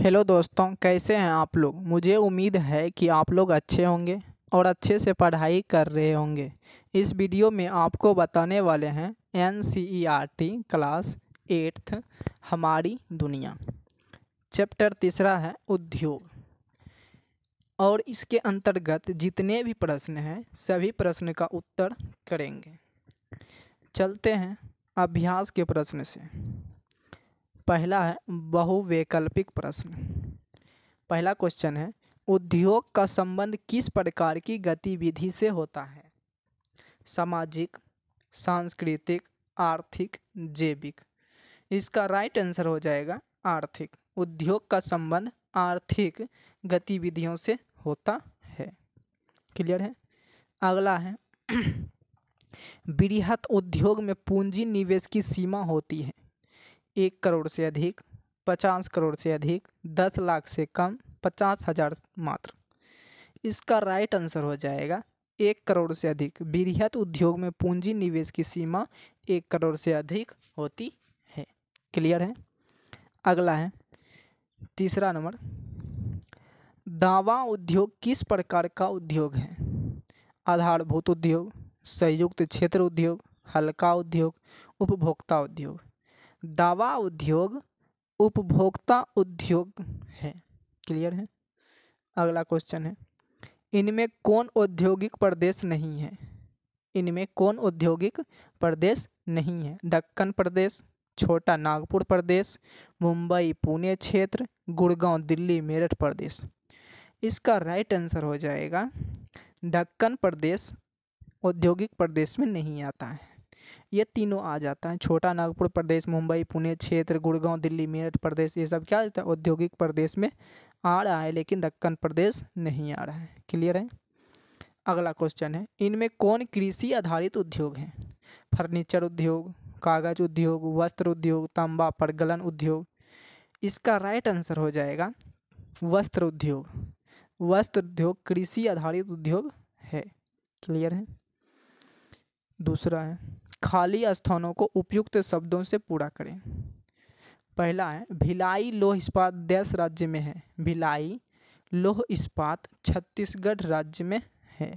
Hello दोस्तों, कैसे हैं आप लोग। मुझे उम्मीद है कि आप लोग अच्छे होंगे और अच्छे से पढ़ाई कर रहे होंगे। इस वीडियो में आपको बताने वाले हैं NCERT क्लास 8th हमारी दुनिया। चैप्टर तीसरा है उद्योग और इसके अंतर्गत जितने भी प्रश्न हैं सभी प्रश्न का उत्तर करेंगे। चलते हैं अभ्यास के प्रश्न से। पहला है बहुवैकल्पिक प्रश्न। पहला क्वेश्चन है, उद्योग का संबंध किस प्रकार की गतिविधि से होता है? सामाजिक, सांस्कृतिक, आर्थिक, जैविक। इसका राइट आंसर हो जाएगा आर्थिक। उद्योग का संबंध आर्थिक गतिविधियों से होता है। क्लियर है। अगला है बृहत उद्योग में पूंजी निवेश की सीमा होती है 1 करोड़ से अधिक, 50 करोड़ से अधिक, 10 लाख से कम, 50,000 मात्र। इसका राइट आंसर हो जाएगा 1 करोड़ से अधिक। बृहत उद्योग में पूंजी निवेश की सीमा 1 करोड़ से अधिक होती है। क्लियर है। अगला है तीसरा नंबर, दावा उद्योग किस प्रकार का उद्योग है? आधारभूत उद्योग, संयुक्त क्षेत्र उद्योग, हल्का उद्योग, उपभोक्ता उद्योग। दावा उद्योग उपभोक्ता उद्योग है। क्लियर है। अगला क्वेश्चन है, इनमें कौन औद्योगिक प्रदेश नहीं है? इनमें कौन औद्योगिक प्रदेश नहीं है? दक्कन प्रदेश, छोटा नागपुर प्रदेश, मुंबई पुणे क्षेत्र, गुड़गांव दिल्ली मेरठ प्रदेश। इसका राइट आंसर हो जाएगा दक्कन प्रदेश औद्योगिक प्रदेश में नहीं आता है। ये तीनों आ जाता है, छोटा नागपुर प्रदेश, मुंबई पुणे क्षेत्र, गुड़गांव दिल्ली मेरठ प्रदेश। ये सब क्या होता है? औद्योगिक प्रदेश में आ रहा है, लेकिन दक्कन प्रदेश नहीं आ रहा है। क्लियर है। अगला क्वेश्चन है, इनमें कौन कृषि आधारित उद्योग है? फर्नीचर उद्योग, कागज उद्योग, वस्त्र उद्योग, तांबा प्रगलन उद्योग। इसका राइट आंसर हो जाएगा वस्त्र उद्योग। वस्त्र उद्योग कृषि आधारित उद्योग है। क्लियर है। दूसरा है, खाली स्थानों को उपयुक्त शब्दों से पूरा करें। पहला है, भिलाई लौह इस्पात देश राज्य में है? भिलाई लौह इस्पात छत्तीसगढ़ राज्य में है।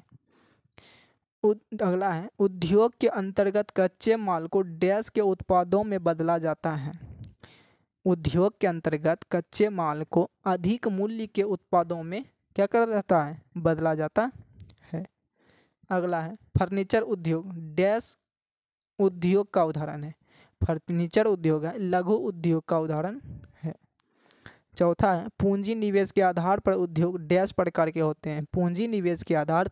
अगला है, उद्योग के अंतर्गत कच्चे माल को डैश के उत्पादों में बदला जाता है? उद्योग के अंतर्गत कच्चे माल को अधिक मूल्य के उत्पादों में क्या कर जाता है? बदला जाता है। अगला है, फर्नीचर उद्योग डैश उद्योग का उदाहरण है? फर्नीचर उद्योग है, लघु उद्योग का उदाहरण है। चौथा है, पूंजी निवेश के आधार पर उद्योग डैश प्रकार के होते हैं? पूंजी निवेश के आधार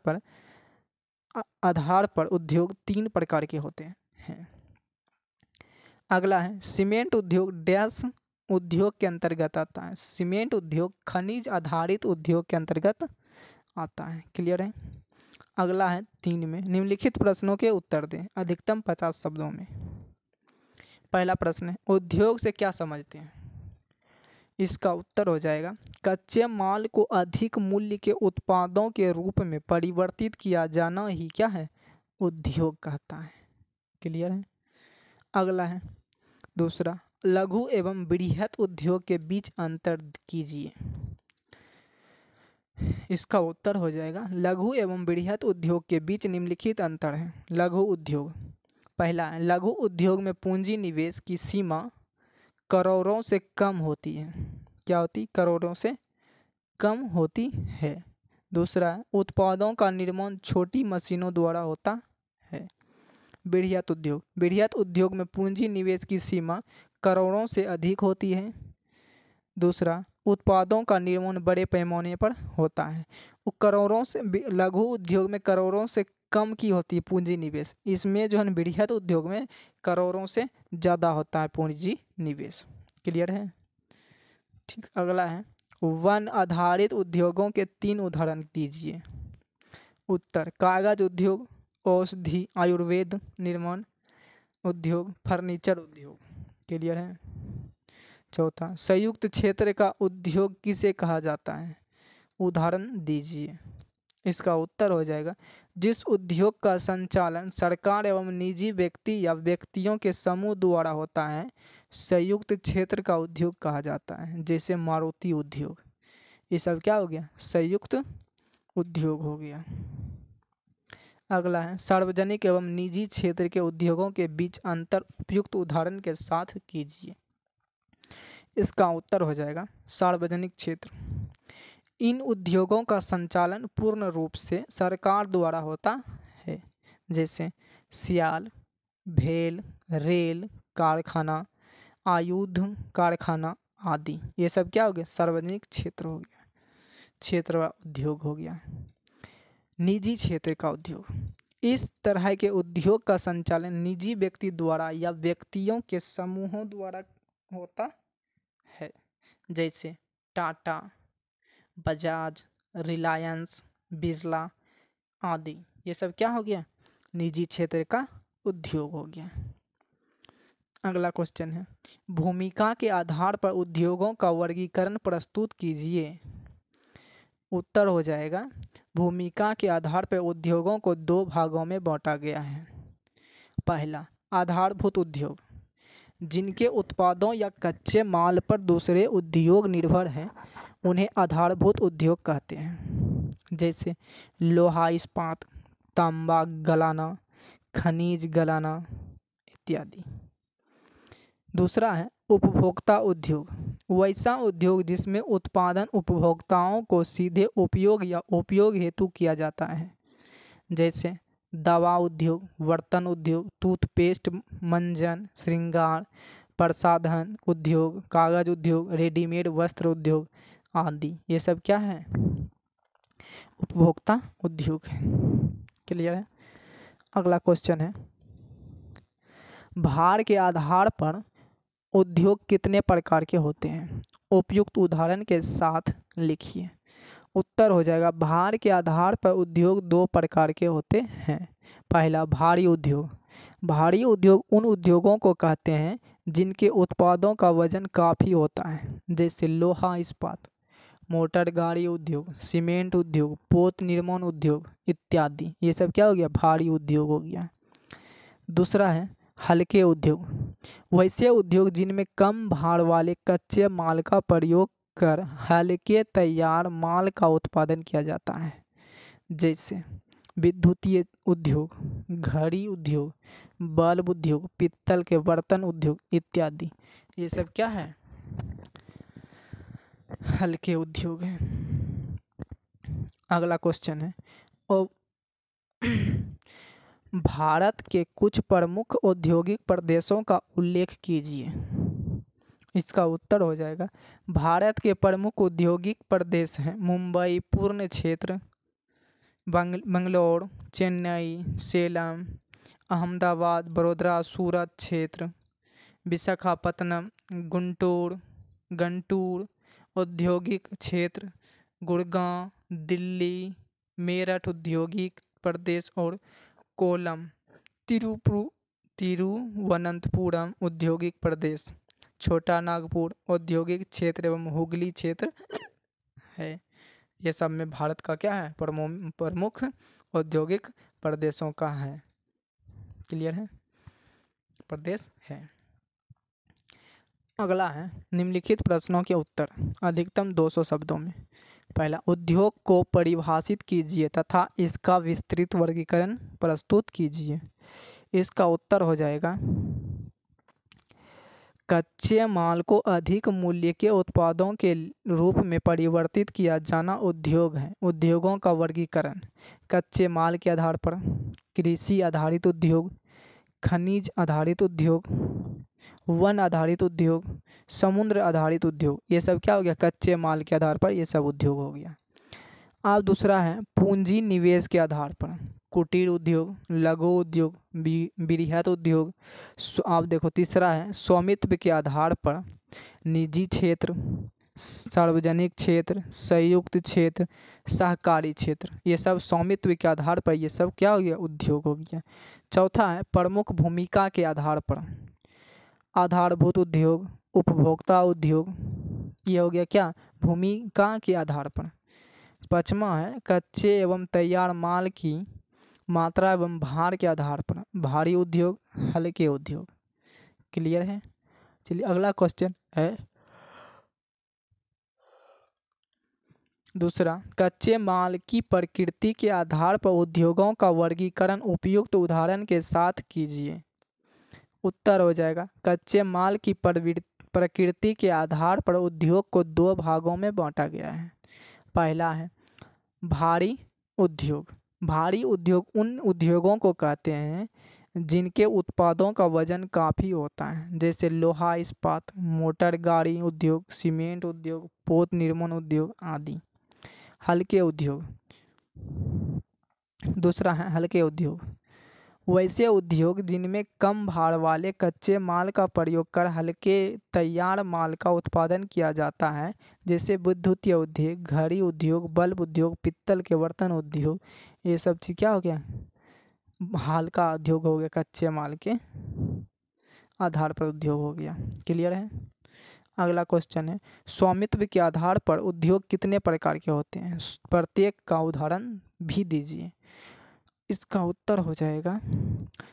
पर उद्योग 3 प्रकार के होते हैं। अगला है, सीमेंट उद्योग डैश उद्योग के अंतर्गत आता है? सीमेंट उद्योग खनिज आधारित उद्योग के अंतर्गत आता है। क्लियर है। अगला है 3 में, निम्नलिखित प्रश्नों के उत्तर दें अधिकतम 50 शब्दों में। पहला प्रश्न है, उद्योग से क्या समझते हैं? इसका उत्तर हो जाएगा कच्चे माल को अधिक मूल्य के उत्पादों के रूप में परिवर्तित किया जाना ही क्या है? उद्योग कहता है। क्लियर है। अगला है दूसरा, लघु एवं बृहत उद्योग के बीच अंतर कीजिए। इसका उत्तर हो जाएगा लघु एवं बृहत उद्योग के बीच निम्नलिखित अंतर है। लघु उद्योग, पहला है, लघु उद्योग में पूंजी निवेश की सीमा करोड़ों से कम होती है। क्या होती? करोड़ों से कम होती है। दूसरा है, उत्पादों का निर्माण छोटी मशीनों द्वारा होता है। बृहत उद्योग, बृहत उद्योग में पूंजी निवेश की सीमा करोड़ों से अधिक होती है। दूसरा, उत्पादों का निर्माण बड़े पैमाने पर होता है। करोड़ों से, लघु उद्योग में करोड़ों से कम की होती है पूंजी निवेश। इसमें जो है बृहत उद्योग में करोड़ों से ज़्यादा होता है पूंजी निवेश। क्लियर है। ठीक। अगला है, वन आधारित उद्योगों के 3 उदाहरण दीजिए। उत्तर, कागज उद्योग, औषधि आयुर्वेद निर्माण उद्योग, फर्नीचर उद्योग। क्लियर है। चौथा, संयुक्त क्षेत्र का उद्योग किसे कहा जाता है? उदाहरण दीजिए। इसका उत्तर हो जाएगा जिस उद्योग का संचालन सरकार एवं निजी व्यक्ति या व्यक्तियों के समूह द्वारा होता है। संयुक्त क्षेत्र का उद्योग कहा जाता है, जैसे मारुति उद्योग। ये सब क्या हो गया? संयुक्त उद्योग हो गया। अगला है सार्वजनिक एवं निजी क्षेत्र के उद्योगों के बीच अंतर उपयुक्त उदाहरण के साथ कीजिए। इसका उत्तर हो जाएगा सार्वजनिक क्षेत्र। इन उद्योगों का संचालन पूर्ण रूप से सरकार द्वारा होता है, जैसे सियाल, भेल, रेल कारखाना, आयुध कारखाना आदि। ये सब क्या हो गया? सार्वजनिक क्षेत्र हो गया, क्षेत्र व उद्योग हो गया। निजी क्षेत्र का उद्योग, इस तरह के उद्योग का संचालन निजी व्यक्ति द्वारा या व्यक्तियों के समूहों द्वारा होता है, जैसे टाटा, बजाज, रिलायंस, बिरला आदि। ये सब क्या हो गया? निजी क्षेत्र का उद्योग हो गया। अगला क्वेश्चन है भूमिका के आधार पर उद्योगों का वर्गीकरण प्रस्तुत कीजिए। उत्तर हो जाएगा भूमिका के आधार पर उद्योगों को दो भागों में बांटा गया है। पहला, आधारभूत उद्योग, जिनके उत्पादों या कच्चे माल पर दूसरे उद्योग निर्भर हैं, उन्हें आधारभूत उद्योग कहते हैं, जैसे लोहा इस्पात, तांबा गलाना, खनिज गलाना इत्यादि। दूसरा है उपभोक्ता उद्योग, वैसा उद्योग जिसमें उत्पादन उपभोक्ताओं को सीधे उपयोग या उपयोग हेतु किया जाता है, जैसे दवा उद्योग, बर्तन उद्योग, टूथपेस्ट, मंजन, श्रृंगार, प्रसाधन उद्योग, कागज उद्योग, रेडीमेड वस्त्र उद्योग आदि। ये सब क्या है? उपभोक्ता उद्योग है। क्लियर है? अगला क्वेश्चन है भार के आधार पर उद्योग कितने प्रकार के होते हैं? उपयुक्त उदाहरण के साथ लिखिए। उत्तर हो जाएगा भार के आधार पर उद्योग दो प्रकार के होते हैं। पहला, भारी उद्योग। भारी उद्योग उन उद्योगों को कहते हैं जिनके उत्पादों का वजन काफ़ी होता है, जैसे लोहा इस्पात, मोटर गाड़ी उद्योग, सीमेंट उद्योग, पोत निर्माण उद्योग इत्यादि। ये सब क्या हो गया? भारी उद्योग हो गया। दूसरा है हल्के उद्योग, वैसे उद्योग जिनमें कम भार वाले कच्चे माल का प्रयोग कर हल्के तैयार माल का उत्पादन किया जाता है, जैसे विद्युतीय उद्योग, घड़ी उद्योग, बल्ब उद्योग, पीतल के बर्तन उद्योग इत्यादि। ये सब क्या है? हल्के उद्योग हैं। अगला क्वेश्चन है और भारत के कुछ प्रमुख औद्योगिक प्रदेशों का उल्लेख कीजिए। इसका उत्तर हो जाएगा भारत के प्रमुख औद्योगिक प्रदेश हैं मुंबई, पुणे क्षेत्र, बंगलौर, चेन्नई, सेलम, अहमदाबाद, बड़ौदा, सूरत क्षेत्र, विशाखापत्तनम, गंटूर औद्योगिक क्षेत्र, गुड़गांव, दिल्ली, मेरठ औद्योगिक प्रदेश और कोल्लम, तिरुवनंतपुरम औद्योगिक प्रदेश, छोटा नागपुर औद्योगिक क्षेत्र एवं हुगली क्षेत्र है। ये सब में भारत का क्या है? प्रमुख औद्योगिक प्रदेशों का है। क्लियर है? प्रदेश है। अगला है निम्नलिखित प्रश्नों के उत्तर अधिकतम 200 शब्दों में। पहला, उद्योग को परिभाषित कीजिए तथा इसका विस्तृत वर्गीकरण प्रस्तुत कीजिए। इसका उत्तर हो जाएगा कच्चे माल को अधिक मूल्य के उत्पादों के रूप में परिवर्तित किया जाना उद्योग है। उद्योगों का वर्गीकरण कच्चे माल के आधार पर, कृषि आधारित उद्योग, खनिज आधारित उद्योग, वन आधारित उद्योग, समुद्र आधारित उद्योग। ये सब क्या हो गया? कच्चे माल के आधार पर ये सब उद्योग हो गया। अब दूसरा है पूंजी निवेश के आधार पर, कुटीर उद्योग, लघु उद्योग, बृहत उद्योग। आप देखो तीसरा है स्वामित्व के आधार पर, निजी क्षेत्र, सार्वजनिक क्षेत्र, संयुक्त क्षेत्र, सहकारी क्षेत्र। ये सब स्वामित्व के आधार पर ये सब क्या हो गया? उद्योग हो गया। चौथा है प्रमुख भूमिका के आधार पर, आधारभूत उद्योग, उपभोक्ता उद्योग। ये हो गया क्या? भूमिका के आधार पर। पांचवा है कच्चे एवं तैयार माल की मात्रा एवं भार के आधार पर, भारी उद्योग, हल्के उद्योग। क्लियर है? चलिए अगला क्वेश्चन है दूसरा, कच्चे माल की प्रकृति के आधार पर उद्योगों का वर्गीकरण उपयुक्त उदाहरण के साथ कीजिए। उत्तर हो जाएगा, कच्चे माल की प्रकृति के आधार पर उद्योग को दो भागों में बांटा गया है। पहला है भारी उद्योग। भारी उद्योग उन उद्योगों को कहते हैं जिनके उत्पादों का वजन काफ़ी होता है, जैसे लोहा इस्पात, मोटर गाड़ी उद्योग, सीमेंट उद्योग, पोत निर्माण उद्योग आदि। हल्के उद्योग, दूसरा है हल्के उद्योग, वैसे उद्योग जिनमें कम भार वाले कच्चे माल का प्रयोग कर हल्के तैयार माल का उत्पादन किया जाता है, जैसे विद्युतीय उद्योग, घड़ी उद्योग, बल्ब उद्योग, पित्तल के बर्तन उद्योग। ये सब चीज़ क्या हो गया, हल्का उद्योग हो गया, कच्चे माल के आधार पर उद्योग हो गया। क्लियर है। अगला क्वेश्चन है, स्वामित्व के आधार पर उद्योग कितने प्रकार के होते हैं, प्रत्येक का उदाहरण भी दीजिए। इसका उत्तर हो जाएगा,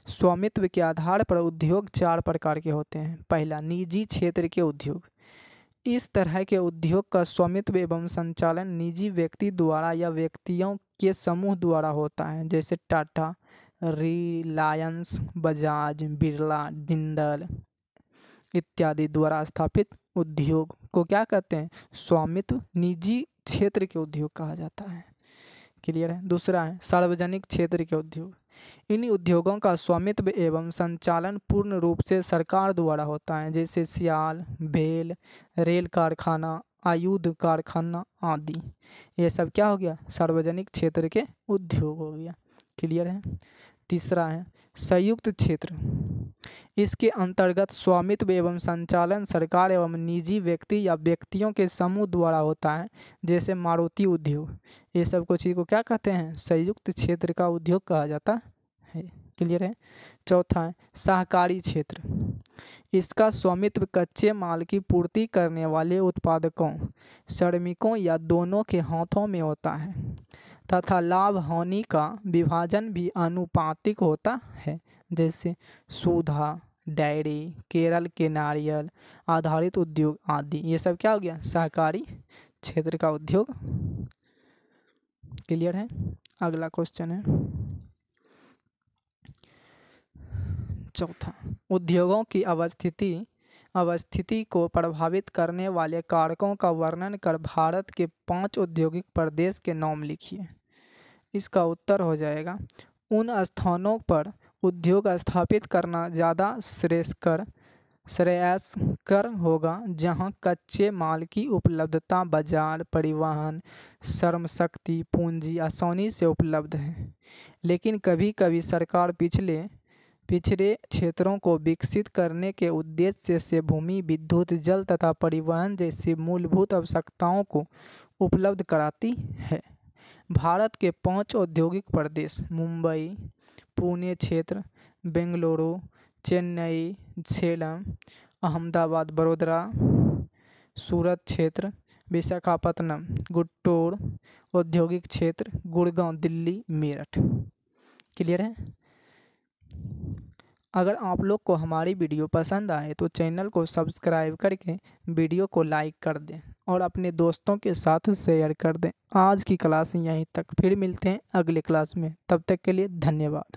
स्वामित्व के आधार पर उद्योग 4 प्रकार के होते हैं। पहला, निजी क्षेत्र के उद्योग। इस तरह के उद्योग का स्वामित्व एवं संचालन निजी व्यक्ति द्वारा या व्यक्तियों के समूह द्वारा होता है, जैसे टाटा, रिलायंस, बजाज, बिरला, जिंदल इत्यादि द्वारा स्थापित उद्योग को क्या कहते हैं, स्वामित्व निजी क्षेत्र के उद्योग कहा जाता है। क्लियर है। दूसरा है सार्वजनिक क्षेत्र के उद्योग। इन उद्योगों का स्वामित्व एवं संचालन पूर्ण रूप से सरकार द्वारा होता है, जैसे सियाल, भेल, रेल कारखाना, आयुध कारखाना आदि। ये सब क्या हो गया, सार्वजनिक क्षेत्र के उद्योग हो गया। क्लियर है। तीसरा है संयुक्त क्षेत्र। इसके अंतर्गत स्वामित्व एवं संचालन सरकार एवं निजी व्यक्ति या व्यक्तियों के समूह द्वारा होता है, जैसे मारुति उद्योग। ये सब कुछ चीज़ को क्या कहते हैं, संयुक्त क्षेत्र का उद्योग कहा जाता है। क्लियर है। चौथा है सहकारी क्षेत्र। इसका स्वामित्व कच्चे माल की पूर्ति करने वाले उत्पादकों, श्रमिकों या दोनों के हाथों में होता है तथा लाभ हानि का विभाजन भी अनुपातिक होता है, जैसे सुधा डेयरी, केरल के नारियल आधारित उद्योग आदि। ये सब क्या हो गया, सहकारी क्षेत्र का उद्योग। क्लियर है। अगला क्वेश्चन है चौथा, उद्योगों की अवस्थिति को प्रभावित करने वाले कारकों का वर्णन कर भारत के 5 औद्योगिक प्रदेश के नाम लिखिए। इसका उत्तर हो जाएगा, उन स्थानों पर उद्योग स्थापित करना ज़्यादा श्रेयस्कर होगा जहां कच्चे माल की उपलब्धता, बाजार, परिवहन, श्रमशक्ति, पूंजी आसानी से उपलब्ध है। लेकिन कभी कभी सरकार पिछड़े क्षेत्रों को विकसित करने के उद्देश्य से भूमि, विद्युत, जल तथा परिवहन जैसी मूलभूत आवश्यकताओं को उपलब्ध कराती है। भारत के 5 औद्योगिक प्रदेश मुंबई, पुणे क्षेत्र, बेंगलुरु, चेन्नई, सेलम, अहमदाबाद, बड़ोदरा, सूरत क्षेत्र, विशाखापत्तनम, गुंटूर औद्योगिक क्षेत्र, गुड़गांव, दिल्ली, मेरठ। क्लियर है। अगर आप लोग को हमारी वीडियो पसंद आए तो चैनल को सब्सक्राइब करके वीडियो को लाइक कर दें और अपने दोस्तों के साथ शेयर कर दें। आज की क्लास यहीं तक, फिर मिलते हैं अगले क्लास में, तब तक के लिए धन्यवाद।